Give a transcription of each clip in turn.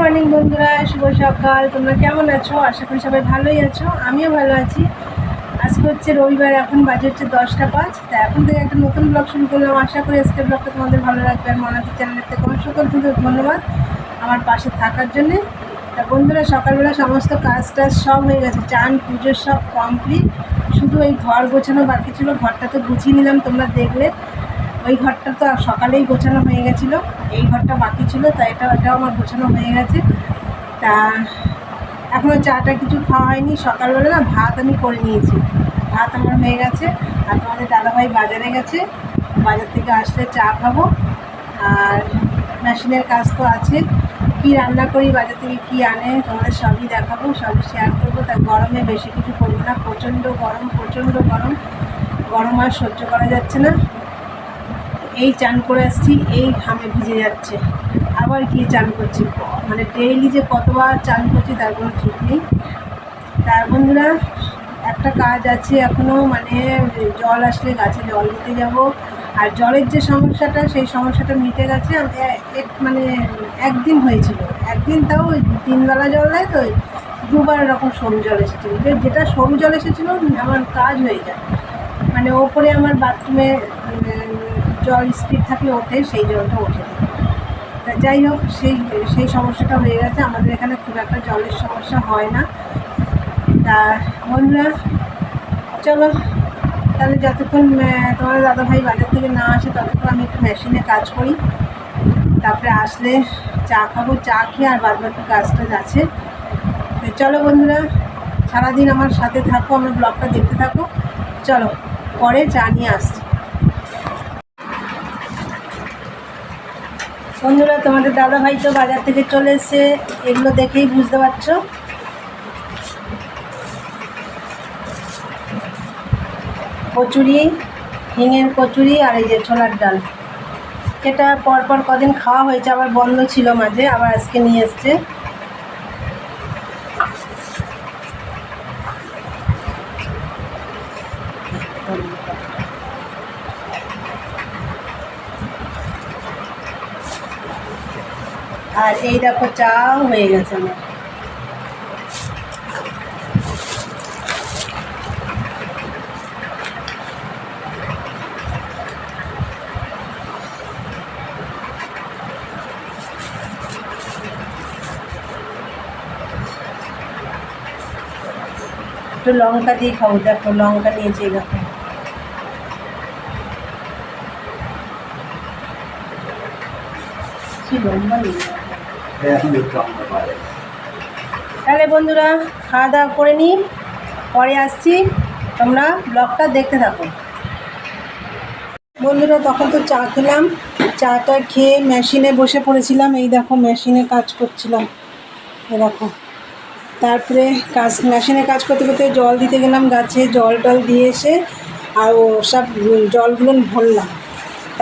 Morning বন্ধুরা, শুভ সকাল। তোমরা কেমন আছো? আশা করি সবাই ভালোই আছো, আমিও ভালো আছি। আজকে হচ্ছে রবিবার, এখন বাজে হচ্ছে 10টা 5। তা এখন থেকে একটা নতুন ব্লগ শুরু করলাম। আশা করি আজকের ব্লগটা তোমাদের ভালো লাগবে। আর মনাদি চ্যানেলের থেকে সকল কিন্তু ধন্যবাদ আমার পাশে থাকার জন্যে। তা বন্ধুরা, সকালবেলা সমস্ত কাজ টাজ সব হয়ে গেছে, চান পুজো সব কমপ্লিট। শুধু এই ঘর গোছানো বাকি ছিল। ঘরটা তো গুছিয়ে নিলাম, তোমরা দেখলে। ওই ঘরটা তো সকালেই গোছানো হয়ে গেছিলো, এই ঘরটা বাকি ছিল, তাই এটাও আমার গোছানো হয়ে গেছে। তা এখনও চাটা কিছু খাওয়া হয়নি। সকালবেলা না ভাত আমি করে নিয়েছি, ভাত আমার হয়ে গেছে। আর তোমাদের দাদাভাই বাজারে গেছে, বাজার থেকে আসলে চা খাবো। আর মেশিনের কাজ তো আছে, কী রান্না করি, বাজার থেকে কী আনে তোমাদের সবই দেখাবো, সবই শেয়ার করবো। তাই গরমে বেশি কিছু করবো না, প্রচণ্ড গরম, প্রচণ্ড গরম। গরম আর সহ্য করা যাচ্ছে না। এই চান করে আসছি, এই ঘামে ভিজে যাচ্ছে, আবার গিয়ে চান করছি। মানে ডেইলি যে কতবার চান করছি তার কোনো ঠিক নেই। তার বন্ধুরা, একটা কাজ আছে এখনও, মানে জল আসলে গাছে জল দিতে যাব। আর জলের যে সমস্যাটা, সেই সমস্যাটা মিটে গেছে। মানে একদিন হয়েছিল, একদিন তাও 3 বেলা জল দেয় তো, 2বার এরকম সরু জল এসেছিলো। যেটা সরু জল এসেছিলো আমার কাজ হয়ে যায়। মানে ওপরে আমার বাথরুমে জল স্পিড থাকলে ওঠে, সেই জলটা ওঠে। তা যাই হোক, সেই সমস্যাটা হয়ে গেছে। আমাদের এখানে খুব একটা জলের সমস্যা হয় না। তা বন্ধুরা, চলো তাহলে যতক্ষণ তোমার দাদাভাই বাজার থেকে না আসে ততক্ষণ আমি একটু মেশিনে কাজ করি। তারপরে আসলে চা খাবো, চা খেয়ে আর বাদবাকি কাজ টাজ আছে। চলো বন্ধুরা, সারাদিন আমার সাথে থাকো, আমার ব্লগটা দেখতে থাকো। চলো, পরে চা নিয়ে আসছি। বন্ধুরা, তোমাদের দাদাভাই তো বাজার থেকে চলে এসছে, এগুলো দেখেই বুঝতে পারছো। কচুরি, হিঙের কচুরি, আর এই যে ছোলার ডাল। এটা পরপর কদিন খাওয়া হয়েছে, আবার বন্ধ ছিল মাঝে, আবার আজকে নিয়ে এসছে। আর এই দেখো, চাও হয়ে গেছে আমার। একটু লঙ্কা দিয়ে খাবো, দেখো লঙ্কা নিয়েছি, দেখো। তাহলে বন্ধুরা, খাওয়া দাওয়া করে নিই, পরে আসছি, তোমরা ব্লগটা দেখতে থাকো। বন্ধুরা, তখন তো চা খেলাম, চাটা খেয়ে মেশিনে বসে পড়েছিলাম। এই দেখো, মেশিনে কাজ করছিলাম, এই দেখো। তারপরে মেশিনে কাজ করতে করতে জল দিতে গেলাম গাছে, জল টল দিয়ে এসে আর ও সব জলগুলো ভরলাম।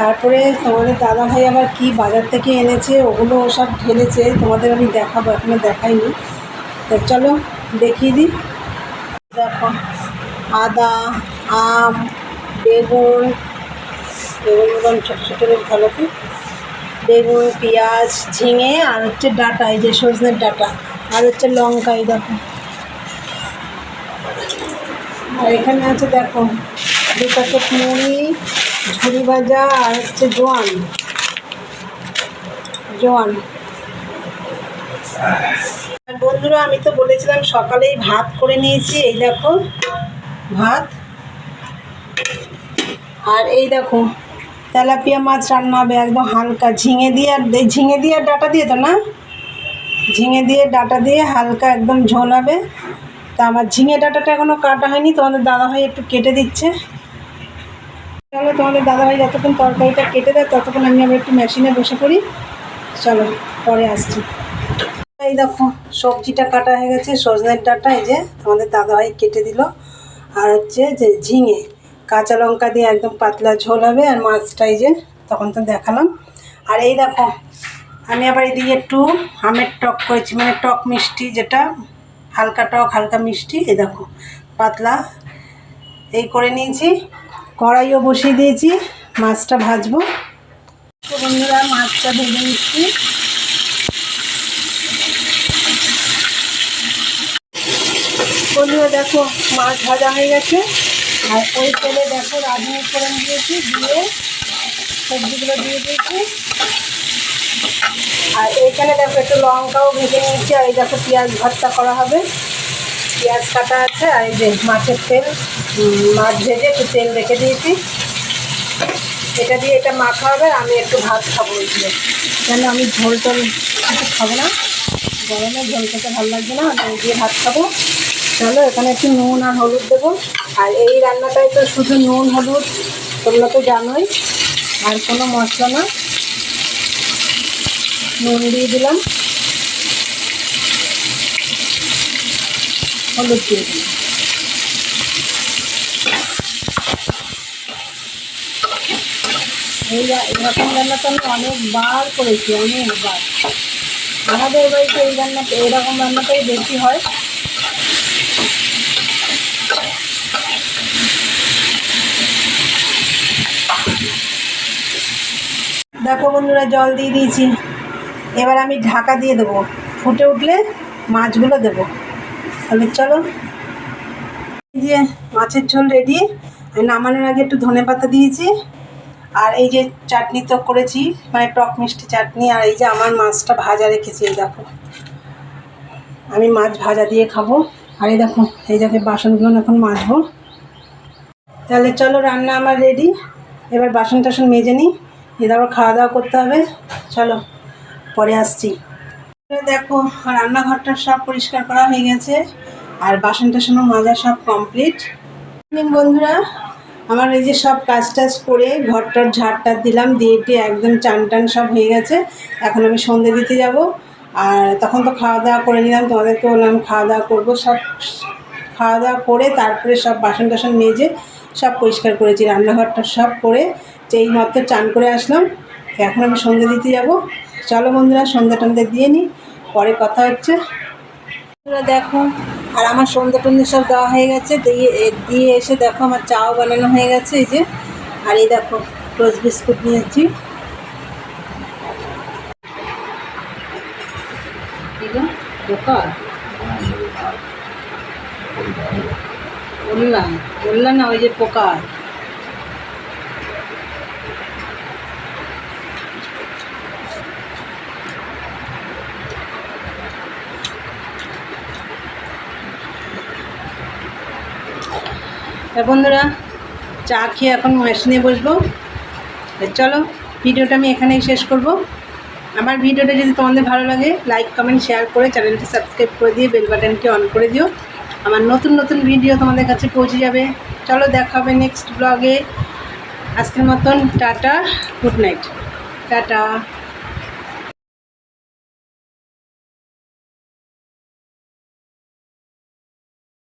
তারপরে তোমাদের দাদাভাই আবার কি বাজার থেকে এনেছে, ওগুলো সব ঢেলেছে, তোমাদের আমি দেখাবো, এখনও দেখাইনি। তো চলো দেখিয়ে দিই। দেখো, আদা, আম, বেগুন, বেগুন ছোটো ছোটো বেশ ভালো করে, বেগুন, পেঁয়াজ, ঝিঙে, আর হচ্ছে ডাঁটা, এই যে সজনের ডাঁটা, আর হচ্ছে লঙ্কা, এই দেখো। আর এখানে আছে দেখো 2 প্যাকেট মুড়ি, ঝুড়ি ভাজা, আর হচ্ছে জোয়ান। আর বন্ধুরা, আমি তো বলেছিলাম সকালেই ভাত করে নিয়েছি, এই দেখো ভাত। আর এই দেখো, তেলাপিয়া মাছ রান্না হবে, একদম হালকা ঝিঙে দিয়ে, আর ডাঁটা দিয়ে, তো না, ঝিঙে দিয়ে ডাঁটা দিয়ে হালকা একদম ঝোল হবে। তা আমার ঝিঙে ডাঁটাটা এখনও কাটা হয়নি, তোমাদের দাদাভাই একটু কেটে দিচ্ছে। চলো, তোমাদের দাদাভাই যতক্ষণ তরকারিটা কেটে দেয় ততক্ষণ আমি আবার একটু মেশিনে বসে পড়ি। চলো, পরে আসছি। এই দেখো, সবজিটা কাটা হয়ে গেছে, সজনের ডাঁটা এই যে তোমাদের দাদাভাই কেটে দিল, আর হচ্ছে যে ঝিঙে, কাঁচা লঙ্কা দিয়ে একদম পাতলা ঝোল হবে। আর মাছটা এই যে তখন তো দেখালাম। আর এই দেখো, আমি আবার এদিকে একটু আমের টক করেছি, মানে টক মিষ্টি, যেটা হালকা টক হালকা মিষ্টি, এই দেখো পাতলা, এই করে নিয়েছি। কড়াইও বসিয়ে দিয়েছি, মাছটা ভাজবো। তো বন্ধুরা, মাছটা ভেজে নিচ্ছি। বন্ধুরা দেখো মাছ ভাজা হয়ে গেছে, আর ওই তেলে দেখো রাঁধুনি ফোড়ন দিয়েছি, দিয়ে সবজিগুলো দিয়ে দিয়েছি। আর এইখানে দেখো একটু লঙ্কাও ভেজে নিয়েছি, আর এই দেখো পেঁয়াজ ভর্তা করা হবে, পেঁয়াজ কাটা আছে। আর এই যে মাছের তেল, মাছ ভেজে একটু তেল রেখে দিয়েছি, এটা দিয়ে এটা মাখা হবে। আমি একটু ভাত খাবো ওইগুলো, কেন আমি ঝোল টোল কিছু খাবো না, গরমে ঝোল খেতে ভালো লাগবে না, আমি দিয়ে ভাত খাবো। চলো এখানে একটু নুন আর হলুদ দেবো। আর এই রান্নাটায় তো শুধু নুন হলুদ, তোমরা তো জানোই, আর কোনো মশলা না। নুন দিয়ে দিলাম, হলুদ দিয়ে দিলাম। এরকম রান্না তো আমি অনেকবার করেছি, অনেকবার। আমাদের বাড়িতে এই রান্নাটা, এইরকম রান্নাটাই বেশি হয়। দেখো বন্ধুরা জল দিয়ে দিয়েছি, এবার আমি ঢাকা দিয়ে দেবো, ফুটে উঠলে মাছগুলো দেবো। তাহলে চলো, এই যে মাছের ঝোল রেডি। নামানোর আগে একটু ধনেপাতা দিয়েছি, আর এই যে চাটনি তো করেছি, মানে টক মিষ্টি চাটনি। আর এই যে আমার মাছটা ভাজা রেখেছি, এই দেখো আমি মাছ ভাজা দিয়ে খাবো। আর এই দেখো এই দেখো বাসনগুলো এখন মাজবো। তাহলে চলো, রান্না আমার রেডি, এবার বাসন টাসন মেজে নিই, এবার খাওয়া দাওয়া করতে হবে। চলো পরে আসছি। দেখো রান্নাঘরটা সব পরিষ্কার করা হয়ে গেছে, আর বাসন টাসনও মাজা সব কমপ্লিট। বন্ধুরা আমার এই যে সব কাজ টাজ করে ঘরটার ঝাড়টা দিলাম, দিয়ে একদম চান টান সব হয়ে গেছে। এখন আমি সন্ধে দিতে যাব, আর তখন তো খাওয়া দাওয়া করে নিলাম, তোমাদেরকে বললাম খাওয়া দাওয়া করবো। সব খাওয়া দাওয়া করে তারপরে সব বাসন টাসন মেজে সব পরিষ্কার করেছি, রান্নাঘরটা সব করে এই মাত্র চান করে আসলাম। এখন আমি সন্ধে দিতে যাব। চলো বন্ধুরা সন্ধে টন্ধে দিয়ে নিই, পরে কথা হচ্ছে। দেখো আর আমার সন্ধে টন্ধে সব দেওয়া হয়ে গেছে, দিয়ে এসে দেখো আমার চাও বানানো হয়ে গেছে, এই যে। আর এই দেখো টোস্ট বিস্কুট নিয়েছি, বললাম না ওই যে পোকা। বন্ধুরা চা খেয়ে এখন মেশিনে বসবো। চলো ভিডিওটা আমি এখানেই শেষ করব। আমার ভিডিওটা যদি তোমাদের ভালো লাগে লাইক কমেন্ট শেয়ার করে চ্যানেলটি সাবস্ক্রাইব করে দিয়ে বেল বাটনটি অন করে দিও, আমার নতুন নতুন ভিডিও তোমাদের কাছে পৌঁছে যাবে। চলো দেখা হবে নেক্সট ব্লগে। আজকের মতন টাটা, গুড নাইট, টাটা।